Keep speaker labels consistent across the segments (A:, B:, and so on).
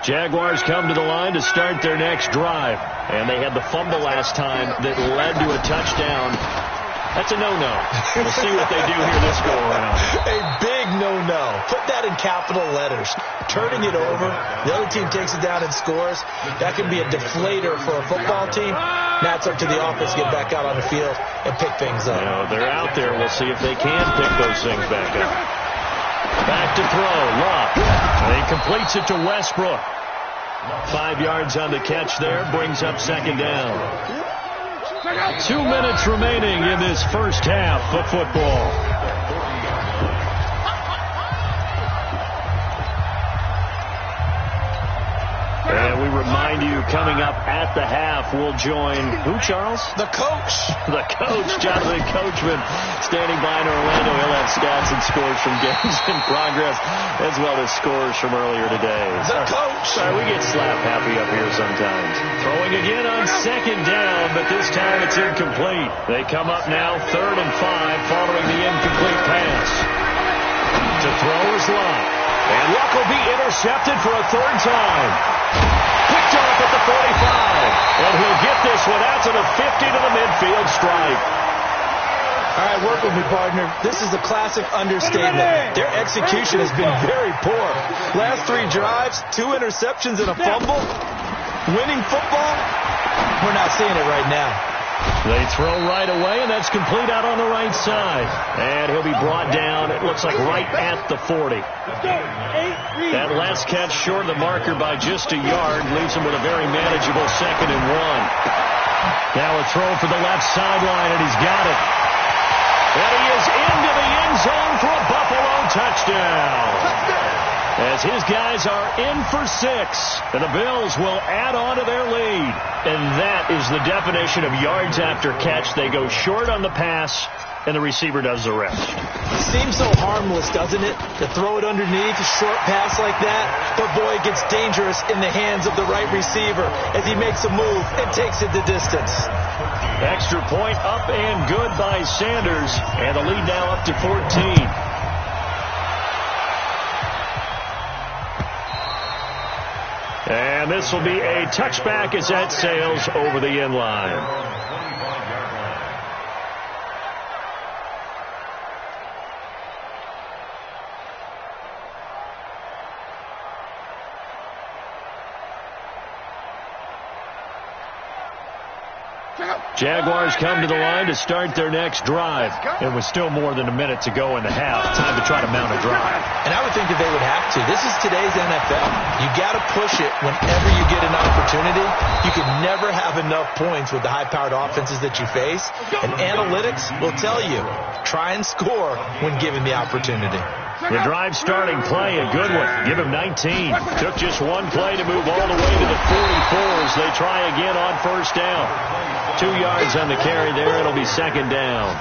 A: Jaguars come to the line to start their next drive. And they had the fumble last time that led to a touchdown. That's a no-no. We'll see what they do here this go-around.
B: A big no-no. Put that in capital letters. Turning it over, the other team takes it down and scores. That can be a deflator for a football team. Now it's up to the offense to get back out on the field and pick things up.
A: They're out there. We'll see if they can pick those things back up. Back to throw. Love. And he completes it to Westbrook. 5 yards on the catch there. Brings up second down. 2 minutes remaining in this first half of football. And we remind you, coming up at the half, we'll join who, Charles?
B: The coach.
A: The coach, Jonathan Coachman, standing by in Orlando. He'll have stats and scores from games in progress, as well as scores from earlier today.
B: The coach.
A: Sorry, we get slap happy up here sometimes. Throwing again on second down, but this time it's incomplete. They come up now 3rd and 5 following the incomplete pass. To throw is Luck. And Luck will be intercepted for a 3rd time. Picked off at the 45. And he'll get this one out to the 50 to the midfield stripe.
B: All right, work with me, partner. This is a classic understatement. Their execution has been very poor. Last 3 drives, 2 interceptions and a fumble. Winning football, we're not seeing it right now.
A: They throw right away, and that's complete out on the right side. And he'll be brought down, it looks like right at the 40. That last catch short of the marker by just a yard leaves him with a very manageable 2nd and 1. Now a throw for the left sideline, and he's got it. And he is into the end zone for a Buffalo touchdown. As his guys are in for 6, and the Bills will add on to their lead. And that is the definition of yards after catch. They go short on the pass, and the receiver does the rest.
B: Seems so harmless, doesn't it? To throw it underneath, a short pass like that. But boy, it gets dangerous in the hands of the right receiver as he makes a move and takes it the distance.
A: Extra point up and good by Sanders, and the lead now up to 14. And this will be a touchback as that sails over the end line. Jaguars come to the line to start their next drive. And with still more than a minute to go in the half, time to try to mount a drive.
B: And I would think that they would have to. This is today's NFL. You got to push it whenever you get an opportunity. You can never have enough points with the high-powered offenses that you face. And analytics will tell you, try and score when given the opportunity.
A: The drive starting play, a good one. Give him 19. Took just one play to move all the way to the 44 as they try again on first down. 2 yards on the carry there. It'll be second down.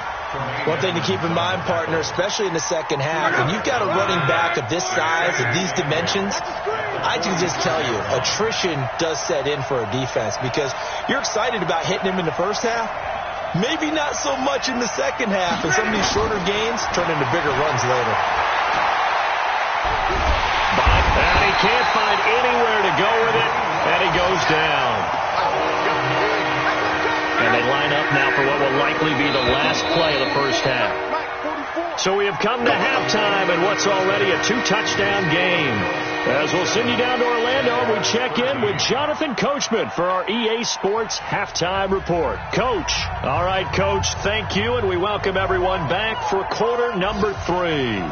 B: One thing to keep in mind, partner, especially in the second half, when you've got a running back of this size and these dimensions, I can just tell you, attrition does set in for a defense because you're excited about hitting him in the first half. Maybe not so much in the second half, and some of these shorter gains turn into bigger runs later.
A: And he can't find anywhere to go with it, and he goes down. And they line up now for what will likely be the last play of the first half. So we have come to halftime in what's already a 2-touchdown game. As we'll send you down to Orlando, we check in with Jonathan Coachman for our EA Sports Halftime Report. Coach. All right, Coach, thank you, and we welcome everyone back for quarter number 3.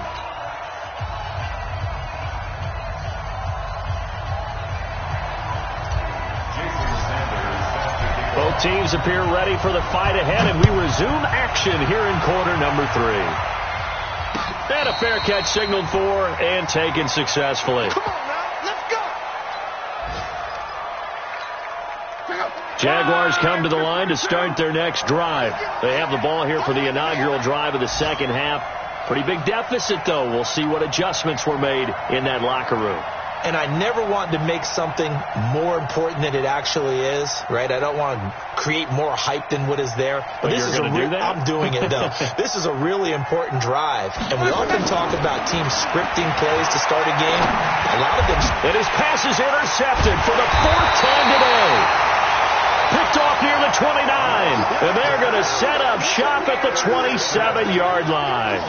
A: Both teams appear ready for the fight ahead, and we resume action here in quarter number 3. And a fair catch signaled for and taken successfully.
C: Come on now, let's go.
A: Jaguars come to the line to start their next drive. They have the ball here for the inaugural drive of the second half. Pretty big deficit, though. We'll see what adjustments were made in that locker room.
B: And I never want to make something more important than it actually is, right? I don't want to create more hype than what is there.
A: But this is
B: I'm doing it, though. This is a really important drive. And we often talk about teams scripting plays to start a game. A lot of them...
A: And his pass is intercepted for the fourth time today. Picked off near the 29. And they're going to set up shop at the 27-yard line.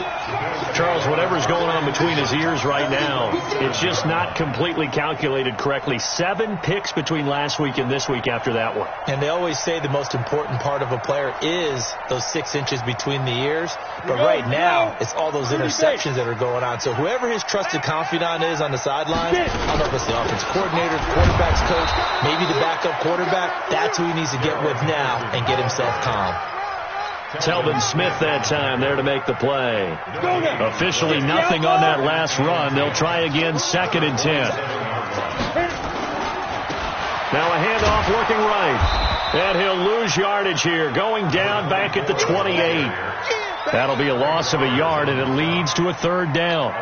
A: Charles, whatever's going on between his ears right now, it's just not completely calculated correctly. 7 picks between last week and this week after that one.
B: And they always say the most important part of a player is those 6 inches between the ears. But right now, it's all those interceptions that are going on. So whoever his trusted confidant is on the sideline, I don't know if it's the offensive coordinator, the quarterback's coach, maybe the backup quarterback, that's who he needs to get with now and get himself calm.
A: Telvin Smith that time there to make the play. Officially nothing on that last run. They'll try again, 2nd and 10. Now a handoff looking right. And he'll lose yardage here, going down back at the 28. That'll be a loss of a yard, and it leads to a 3rd down.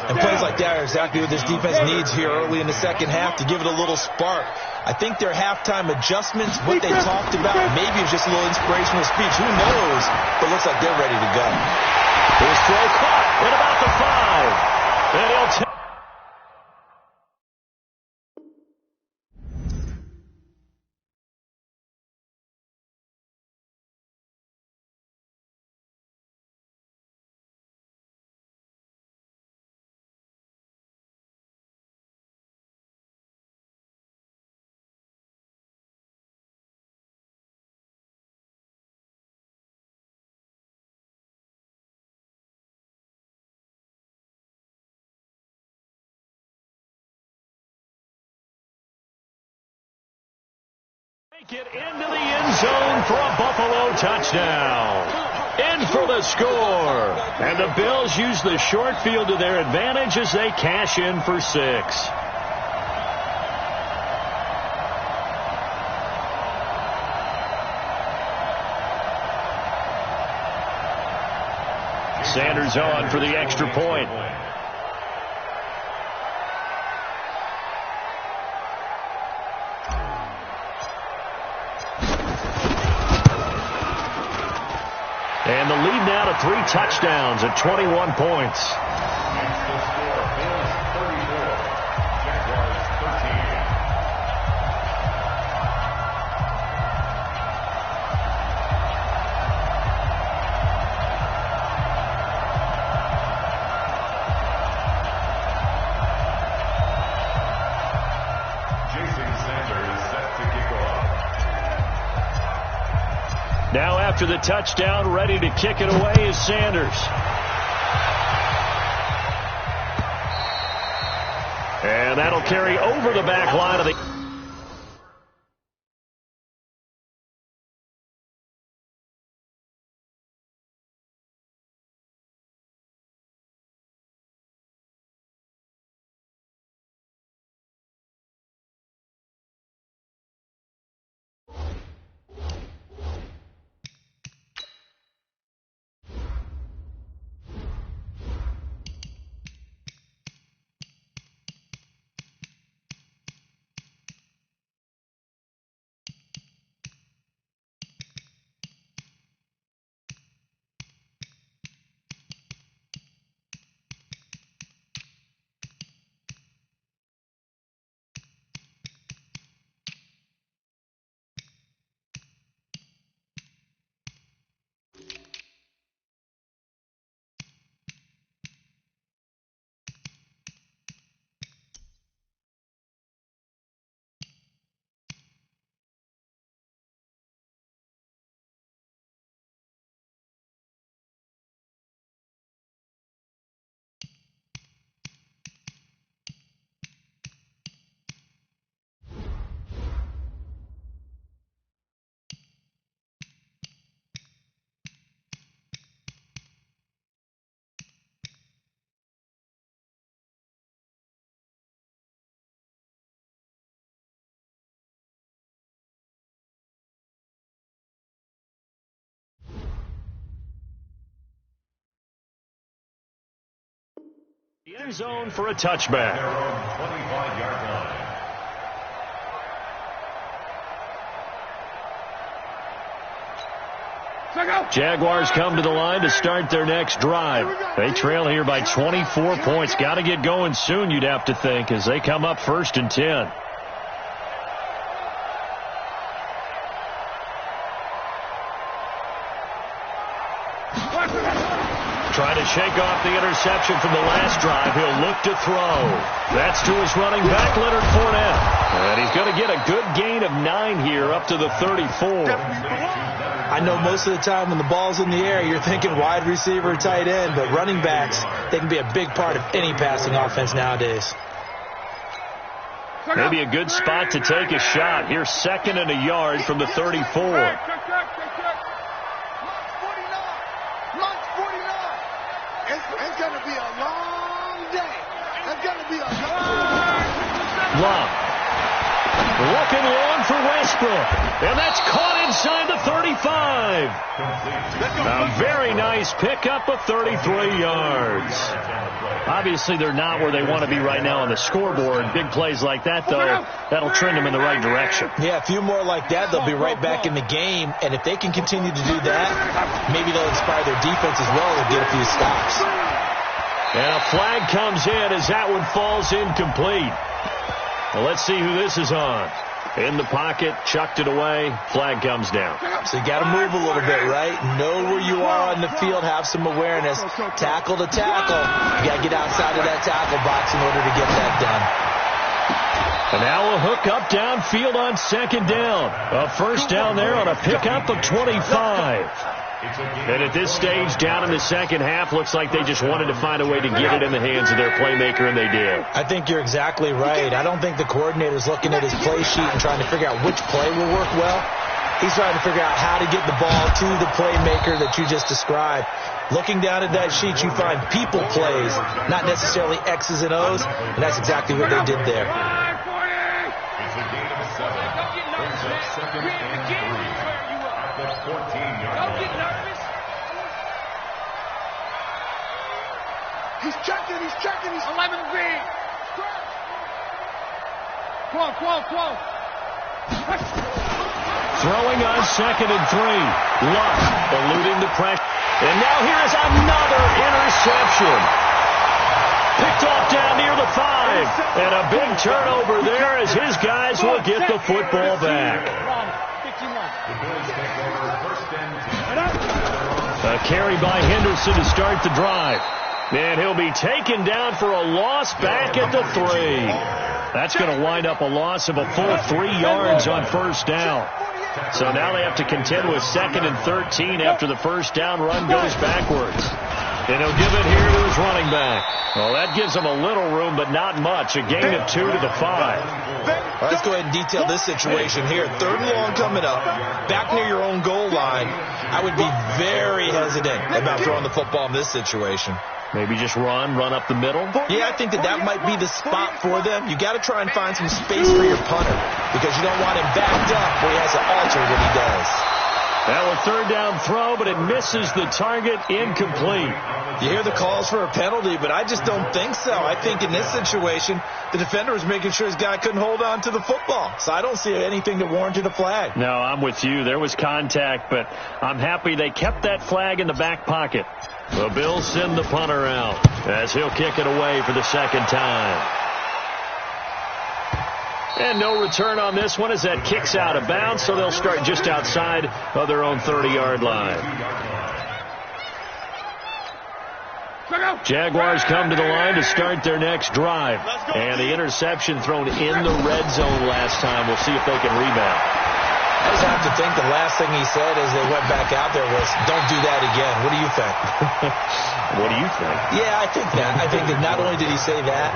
B: And plays like that are exactly what this defense needs here early in the second half to give it a little spark. I think their halftime adjustments, what they talked about, maybe it's just a little inspirational speech. Who knows? But it looks like they're ready to go.
A: His throw caught at about the 5. And he'll take. Get into the end zone for a Buffalo touchdown. In for the score. And the Bills use the short field to their advantage as they cash in for 6. Sanders on for the extra point. And the lead now to 3 touchdowns at 21 points. Now after the touchdown, ready to kick it away is Sanders. And that'll carry over the back line of the... The end zone for a touchback.
D: 25-yard line.
A: Jaguars come to the line to start their next drive. They trail here by 24 points. Got to get going soon, you'd have to think, as they come up 1st and 10. Trying to shake off the interception from the last drive. He'll look to throw. That's to his running back, Leonard Fournette. And he's going to get a good gain of 9 here up to the 34.
B: I know most of the time when the ball's in the air, you're thinking wide receiver, tight end, but running backs, they can be a big part of any passing offense nowadays.
A: Maybe a good spot to take a shot. Here's 2nd and a yard from the 34.
C: It's going to be a long day. It's going to be a long
A: Love. Looking long for Westbrook. And that's caught inside the 35. A very nice pickup of 33 yards. Obviously, they're not where they want to be right now on the scoreboard. Big plays like that, though, that'll trend them in the right direction.
B: Yeah, a few more like that, they'll be right back in the game. And if they can continue to do that, maybe they'll inspire their defense as well and get a few stops.
A: And a flag comes in as that one falls incomplete. Well, let's see who this is on. In the pocket, chucked it away, flag comes down.
B: So you got to move a little bit, right? Know where you are on the field, have some awareness. Tackle to tackle. You got to get outside of that tackle box in order to get that done.
A: And now a hook up downfield on 2nd down. A first down there on a pickup of 25. And at this stage, down in the second half, looks like they just wanted to find a way to get it in the hands of their playmaker, and they did.
B: I think you're exactly right. I don't think the coordinator's looking at his play sheet and trying to figure out which play will work well. He's trying to figure out how to get the ball to the playmaker that you just described. Looking down at that sheet, you find people plays, not necessarily X's and O's, and that's exactly what they did there.
D: It's a gain of 7. Brings up 2nd and 3 at the 14-yard line.
C: He's checking. He's 11 green. Close.
A: Throwing on 2nd and 3. Luck eluding the pressure. And now here's another interception. Picked off down near the 5. And a big turnover there as his guys will get the football back. A carry by Henderson to start the drive. And he'll be taken down for a loss back at the 3. That's going to wind up a loss of a full 3 yards on first down. So now they have to contend with 2nd and 13 after the first down run goes backwards. And he'll give it here to his running back. Well, that gives him a little room, but not much. A gain of 2 to the 5.
B: Let's go ahead and detail this situation here. 3rd and long coming up. Back near your own goal line. I would be very hesitant about throwing the football in this situation.
A: Maybe just run up the middle?
B: Yeah, I think that might be the spot for them. You got to try and find some space for your punter because you don't want him backed up where he has to alter what he does.
A: That was 3rd down throw, but it misses the target, incomplete.
B: You hear the calls for a penalty, but I just don't think so. I think in this situation, the defender was making sure his guy couldn't hold on to the football. So I don't see anything that warranted a flag.
A: No, I'm with you. There was contact, but I'm happy they kept that flag in the back pocket. The Bills send the punter out as he'll kick it away for the 2nd time. And no return on this one as that kicks out of bounds, so they'll start just outside of their own 30-yard line. Jaguars come to the line to start their next drive. And the interception thrown in the red zone last time. We'll see if they can rebound.
B: I just have to think the last thing he said as they went back out there was, don't do that again. What do you think?
A: What do you think?
B: Yeah, I think that. I think that not only did he say that,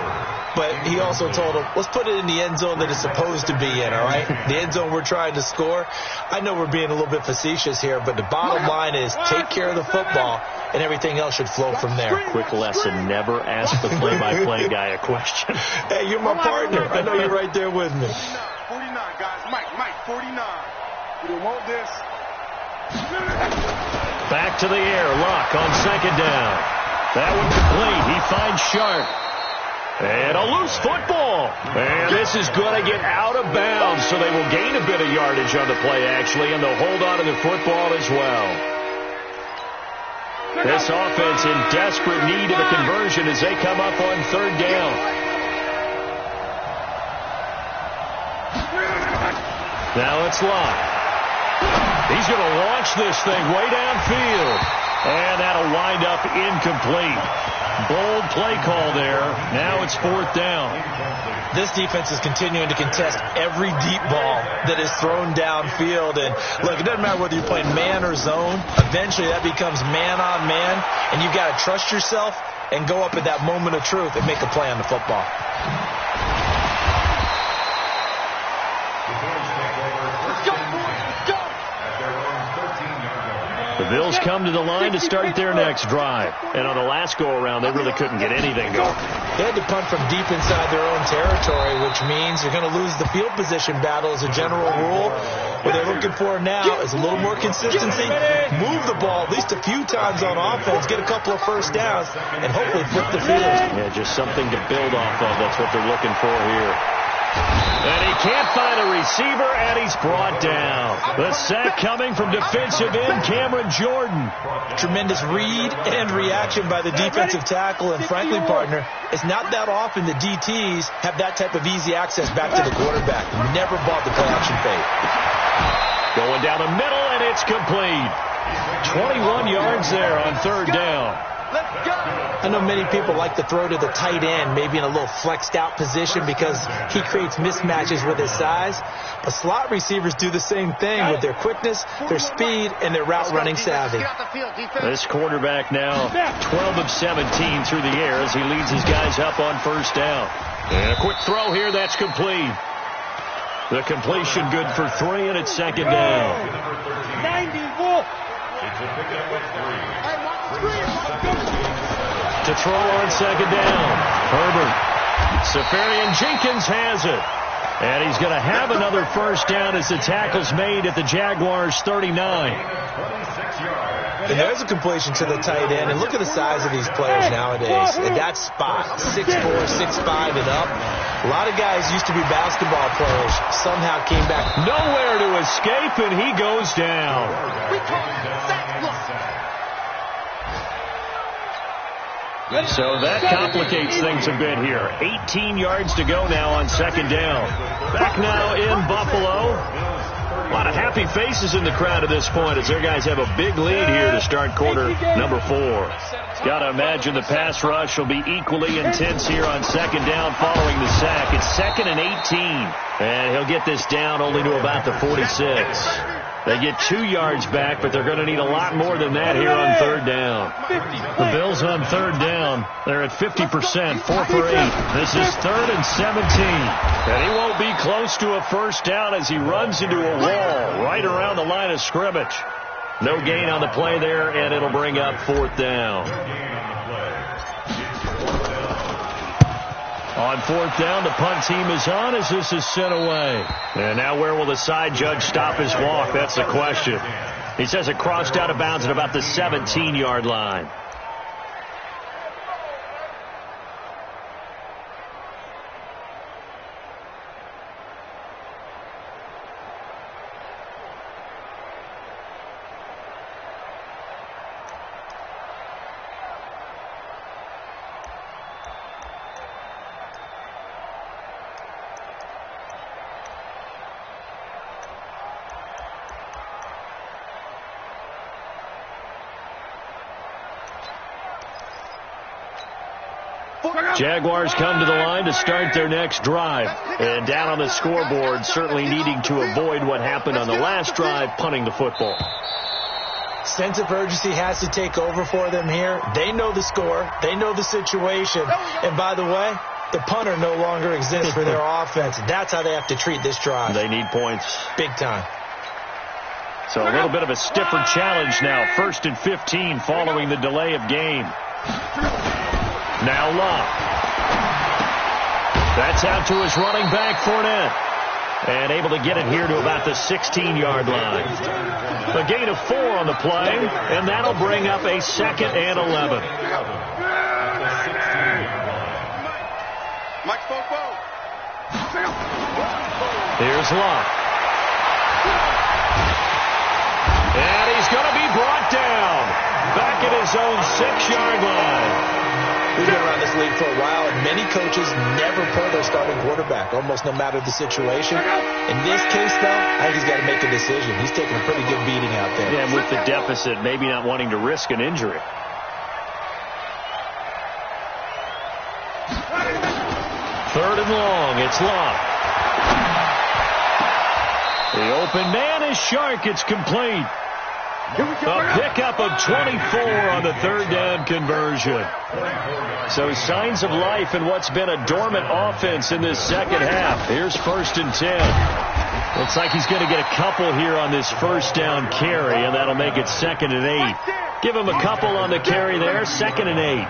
B: but he also told him, let's put it in the end zone that it's supposed to be in, all right? The end zone we're trying to score. I know we're being a little bit facetious here, but the bottom line is take care of the football, and everything else should flow from there.
A: Quick lesson, never ask the play-by-play guy a question.
B: Hey, you're my partner. I know you're right there with me.
C: 49, guys. Mike, 49. We don't want this.
A: Back to the air. Luck on 2nd down. That one complete. He finds Sharp. And a loose football. And this is going to get out of bounds, so they will gain a bit of yardage on the play, actually, and they'll hold on to the football as well. This offense in desperate need of a conversion as they come up on third down. Now it's Locke. He's going to launch this thing way downfield. And that'll wind up incomplete. Bold play call there. Now it's fourth down.
B: This defense is continuing to contest every deep ball that is thrown downfield. And look, it doesn't matter whether you're playing man or zone. Eventually that becomes man on man. And you've got to trust yourself and go up at that moment of truth and make a play on the football.
A: The Bills come to the line to start their next drive. And on the last go-around, they really couldn't get anything going.
B: They had to punt from deep inside their own territory, which means you're going to lose the field position battle as a general rule. What they're looking for now is a little more consistency, move the ball at least a few times on offense, get a couple of first downs, and hopefully flip the field.
A: Yeah, just something to build off of. That's what they're looking for here. And he can't find a receiver, and he's brought down. The sack coming from defensive end Cameron Jordan.
B: Tremendous read and reaction by the defensive tackle, and frankly, partner, it's not that often the DTs have that type of easy access back to the quarterback. Never bought the play-action fake.
A: Going down the middle, and it's complete. 21 yards there on third down.
B: I know many people like to throw to the tight end, maybe in a little flexed out position because he creates mismatches with his size. But slot receivers do the same thing with their quickness, their speed, and their route running savvy.
A: This quarterback now 12 of 17 through the air as he leads his guys up on first down. And a quick throw here, that's complete. The completion good for 3, and it's second down.
C: 94.
A: To throw on second down. Herbert. Safarian Jenkins has it. And he's going to have another first down as the tackle's made at the Jaguars' 39.
B: And there's a completion to the tight end. And look at the size of these players nowadays. At that spot, 6'4", 6'5", and up. A lot of guys used to be basketball players. Somehow came back.
A: Nowhere to escape, and he goes down. So that complicates things a bit here. 18 yards to go now on second down. Back now in Buffalo. A lot of happy faces in the crowd at this point as their guys have a big lead here to start quarter number 4. Got to imagine the pass rush will be equally intense here on second down following the sack. It's 2nd and 18. And he'll get this down only to about the 46. They get 2 yards back, but they're going to need a lot more than that here on third down. The Bills on third down, they're at 50%, 4 for 8. This is 3rd and 17. And he won't be close to a first down as he runs into a wall right around the line of scrimmage. No gain on the play there, and it'll bring up 4th down. On 4th down, the punt team is on as this is sent away. And now where will the side judge stop his walk? That's the question. He says it crossed out of bounds at about the 17-yard line. Jaguars come to the line to start their next drive. And down on the scoreboard, certainly needing to avoid what happened on the last drive, punting the football.
B: Sense of urgency has to take over for them here. They know the score. They know the situation. And by the way, the punter no longer exists for their offense. That's how they have to treat this drive.
A: They need points.
B: Big time.
A: So a little bit of a stiffer challenge now. 1st and 15 following the delay of game. Now Locke. That's out to his running back, Fournette. and able to get it here to about the 16-yard line. A gain of 4 on the play, and that'll bring up a 2nd and 11. Here's Locke. And he's going to be brought down back at his own 6-yard line.
B: We've been around this league for a while, and many coaches never pull their starting quarterback, almost no matter the situation. In this case, though, I think he's got to make a decision. He's taking a pretty good beating out there.
A: Yeah, and with the deficit, maybe not wanting to risk an injury. Third and long, it's Locke. The open man is Shark. It's complete. A pickup of 24 on the 3rd down conversion. So signs of life in what's been a dormant offense in this second half. Here's 1st and 10. Looks like he's going to get a couple here on this 1st down carry, and that'll make it 2nd and 8. Give him a couple on the carry there, 2nd and 8.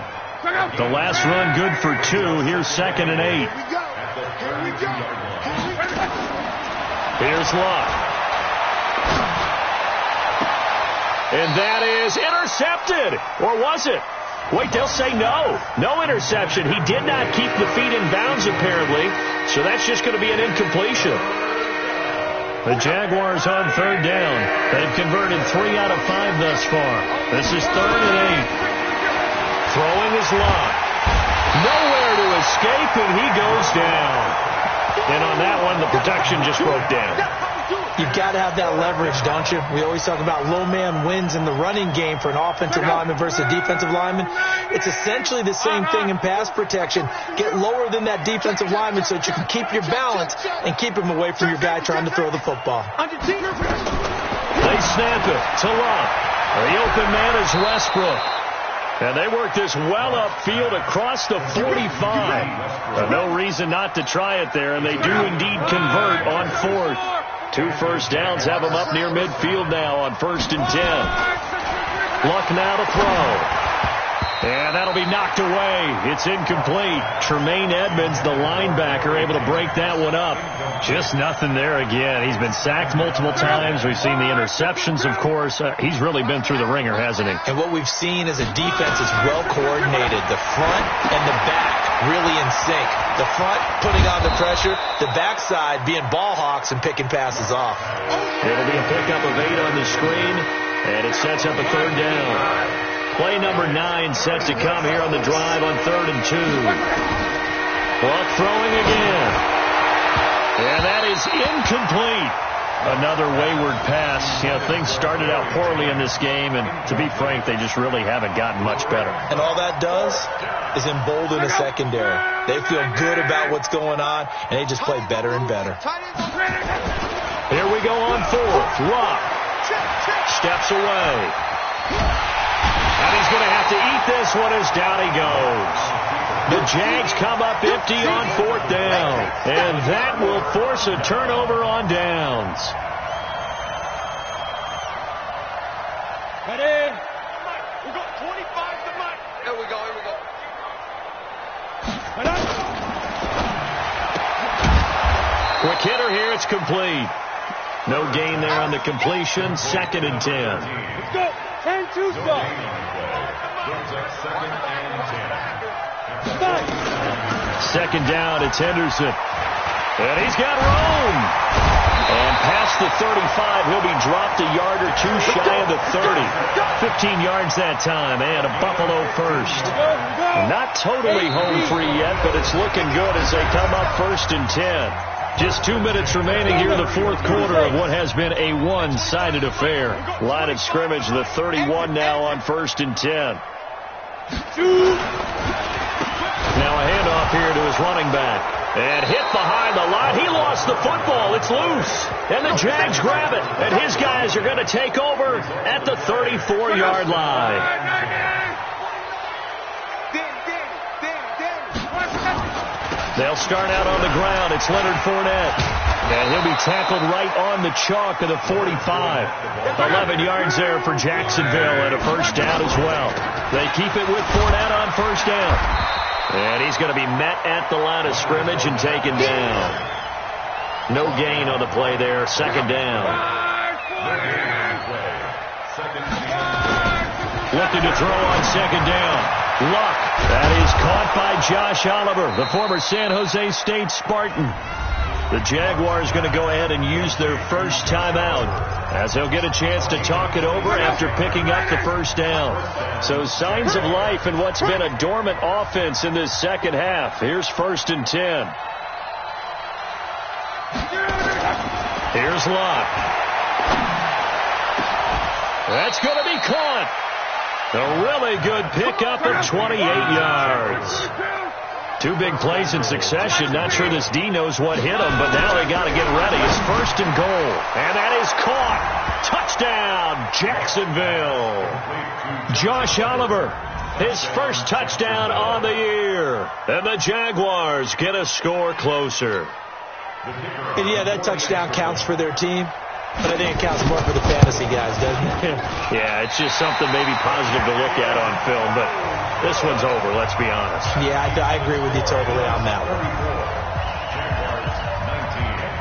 A: The last run good for 2. Here's 2nd and 8. Here's Locke. And that is intercepted. Or was it? Wait, they'll say no. No interception. He did not keep the feet in bounds, apparently. So that's just going to be an incompletion. The Jaguars on 3rd down. They've converted 3 out of 5 thus far. This is 3rd and 8. Throwing is Locke. Nowhere to escape, and he goes down. And on that one, the protection just broke down.
B: You've got to have that leverage, don't you? We always talk about low man wins in the running game for an offensive lineman versus a defensive lineman. It's essentially the same thing in pass protection. Get lower than that defensive lineman so that you can keep your balance and keep him away from your guy trying to throw the football.
A: They snap it to Locke. The open man is Westbrook. And they work this well upfield across the 45. No reason not to try it there, and they do indeed convert on 4th. 2 first downs have them up near midfield now on 1st and 10. Luck now to throw. And that'll be knocked away. It's incomplete. Tremaine Edmonds, the linebacker, able to break that one up. Just nothing there again. He's been sacked multiple times. We've seen the interceptions, of course. He's really been through the ringer, hasn't he?
B: And what we've seen is a defense is well coordinated. The front and the back really in sync. The front putting on the pressure, the backside being ball hawks and picking passes off.
A: It'll be a pickup of 8 on the screen, and it sets up a 3rd down. Play number 9 set to come here on the drive on 3rd and 2. Luck throwing again. And that is incomplete. Another wayward pass. You know, things started out poorly in this game, and to be frank, they just really haven't gotten much better.
B: And all that does is embolden the secondary. They feel good about what's going on, and they just play better and better.
A: Here we go on 4th. Locke steps away. And he's going to have to eat this one as down he goes. The Jags come up empty on 4th down. And that will force a turnover on downs.
C: Ready? We got 25 to Mike. Here we go, here we go.
A: Quick hitter here, it's complete. No gain there on the completion. 2nd and 10.
C: Let's go. 10-2 stop.
A: Second down, it's Henderson. And he's got room. And past the 35, he'll be dropped a yard or 2 shy of the 30. 15 yards that time, and a Buffalo first. Not totally home free yet, but it's looking good as they come up 1st and 10. Just 2 minutes remaining here in the 4th quarter of what has been a one-sided affair. Line of scrimmage, the 31 now on 1st and 10. Now a handoff here to his running back. And hit behind the line. He lost the football. It's loose. And the Jags grab it. And his guys are going to take over at the 34-yard line. They'll start out on the ground. It's Leonard Fournette. And he'll be tackled right on the chalk of the 45. 11 yards there for Jacksonville and a first down as well. They keep it with Fournette on 1st down. And he's going to be met at the line of scrimmage and taken down. No gain on the play there. Second down. Looking to throw on second down. Luck. That is caught by Josh Oliver, the former San Jose State Spartan. The Jaguars going to go ahead and use their first timeout as they'll get a chance to talk it over after picking up the first down. So signs of life in what's been a dormant offense in this second half. Here's 1st and 10. Here's Luck. That's going to be caught. A really good pickup of 28 yards. 2 big plays in succession. Not sure this D knows what hit him, but now they got to get ready. It's 1st and goal. And that is caught. Touchdown, Jacksonville. Josh Oliver, his first touchdown on the year. And the Jaguars get a score closer.
B: And yeah, that touchdown counts for their team. But I think it counts more for the fantasy guys, doesn't it?
A: Yeah, it's just something maybe positive to look at on film, but this one's over, let's be honest.
B: Yeah, I agree with you totally on that one.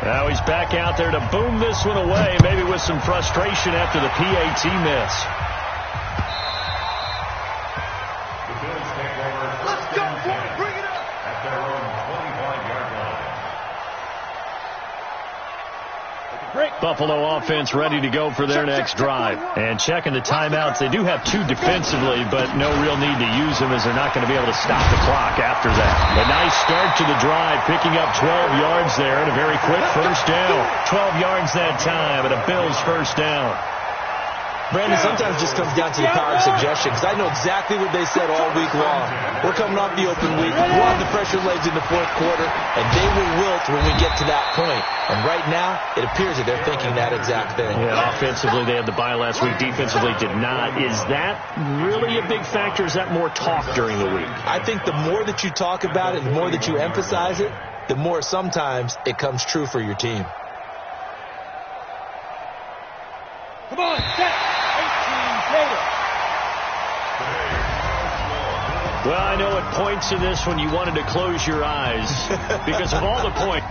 A: Now he's back out there to boom this one away, maybe with some frustration after the PAT miss.
C: Let's go, boy. Bring it up.
D: At their own 25-yard line.
A: Buffalo offense ready to go for their next drive. And checking the timeouts, they do have 2 defensively, but no real need to use them as they're not going to be able to stop the clock after that. A nice start to the drive, picking up 12 yards there and a very quick first down. 12 yards that time and a Bills first down.
B: Brandon, sometimes it just comes down to the power of suggestion, because I know exactly what they said all week long. We're coming off the open week. We'll have the pressure legs in the 4th quarter, and they will wilt when we get to that point. And right now, it appears that they're thinking that exact thing.
A: Yeah, offensively, they had the bye last week. Defensively, did not. Is that really a big factor? Is that more talk during the week?
B: I think the more that you talk about it, the more that you emphasize it, the more sometimes it comes true for your team.
C: Come on, set. 18 later.
A: Well, I know at points in this when you wanted to close your eyes because of all the points.